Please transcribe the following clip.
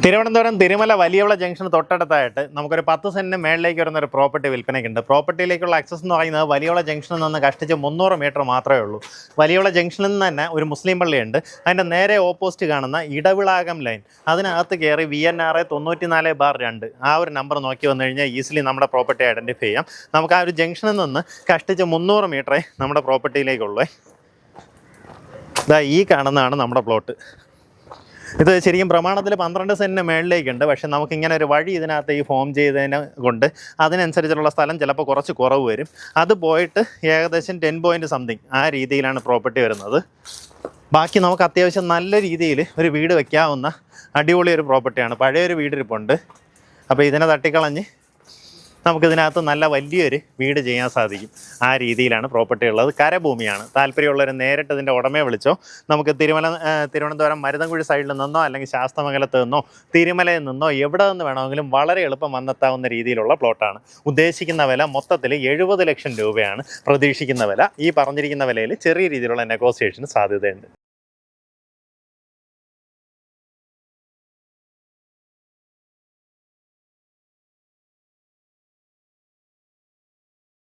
Thiruvananthapuram Thirumala Valiyavala junction തൊട്ടടുത്തായിട്ട് നമുക്കൊരു 10 സെൻറ്റിന് മേളിലേക്ക് വരുന്ന ഒരു പ്രോപ്പർട്ടി വിൽപ്പനയ്ക്കുണ്ട്. പ്രോപ്പർട്ടിയിലേക്കുള്ള ആക്സസ് എന്ന് പറയുന്നത് വലിയവള ജംഗ്ഷനിൽ നിന്ന് കഷ്ടിച്ച് 300 മീറ്റർ മാത്രമേ ഉള്ളൂ. വലിയവള ജംഗ്ഷനിൽ നിന്ന് തന്നെ ഒരു മുസ്ലിം പള്ളിയുണ്ട്. അതിൻ്റെ നേരെ ഓപ്പോസിറ്റ് കാണുന്ന ഇടവിളാകം ലൈൻ, അതിനകത്ത് കയറി VNRA 94/2 ആ ഒരു നമ്പർ നോക്കി വന്നു കഴിഞ്ഞാൽ ഈസിലി നമ്മുടെ പ്രോപ്പർട്ടി ഐഡൻറ്റിഫൈ ചെയ്യാം. നമുക്ക് ആ ഒരു ജംഗ്ഷനിൽ നിന്ന് കഷ്ടിച്ച് 300 മീറ്ററേ നമ്മുടെ പ്രോപ്പർട്ടിയിലേക്കുള്ളൂ. ഇതാ ഈ കാണുന്നതാണ് നമ്മുടെ പ്ലോട്ട്. ഇത് ശരിക്കും പ്രമാണത്തിൽ 12 സെൻറ്റിന് മേളിലേക്കുണ്ട്. പക്ഷേ നമുക്കിങ്ങനെ ഒരു വഴി ഇതിനകത്ത് ഈ ഫോം ചെയ്തതിനെ കൊണ്ട് അതിനനുസരിച്ചുള്ള സ്ഥലം ചിലപ്പോൾ കുറച്ച് കുറവ് വരും. അത് പോയിട്ട് ഏകദേശം 10 പോയിൻറ്റ് സംതിങ് ആ രീതിയിലാണ് പ്രോപ്പർട്ടി വരുന്നത്. ബാക്കി നമുക്ക് അത്യാവശ്യം നല്ല രീതിയിൽ ഒരു വീട് വയ്ക്കാവുന്ന അടിപൊളി ഒരു പ്രോപ്പർട്ടിയാണ്. പഴയൊരു വീടിരിപ്പുണ്ട്. അപ്പോൾ ഇതിനെ തട്ടിക്കളഞ്ഞ് നമുക്കിതിനകത്ത് നല്ല വലിയൊരു വീട് ചെയ്യാൻ സാധിക്കും. ആ രീതിയിലാണ് പ്രോപ്പർട്ടി ഉള്ളത്. കരഭൂമിയാണ്. താല്പര്യമുള്ളവർ നേരിട്ട് ഇതിൻ്റെ ഉടമയെ വിളിച്ചോ. നമുക്ക് തിരുവനന്തപുരം മരുതൻകുഴി സൈഡിൽ നിന്നോ അല്ലെങ്കിൽ ശാസ്തമംഗലത്ത് നിന്നോ തിരുമലയിൽ നിന്നോ എവിടെ നിന്ന് വേണമെങ്കിലും വളരെ എളുപ്പം വന്നെത്താവുന്ന രീതിയിലുള്ള പ്ലോട്ടാണ്. ഉദ്ദേശിക്കുന്ന വില മൊത്തത്തിൽ 70 ലക്ഷം രൂപയാണ് പ്രതീക്ഷിക്കുന്ന വില. ഈ പറഞ്ഞിരിക്കുന്ന വിലയിൽ ചെറിയ രീതിയിലുള്ള നെഗോസിയേഷന് സാധ്യതയുണ്ട്.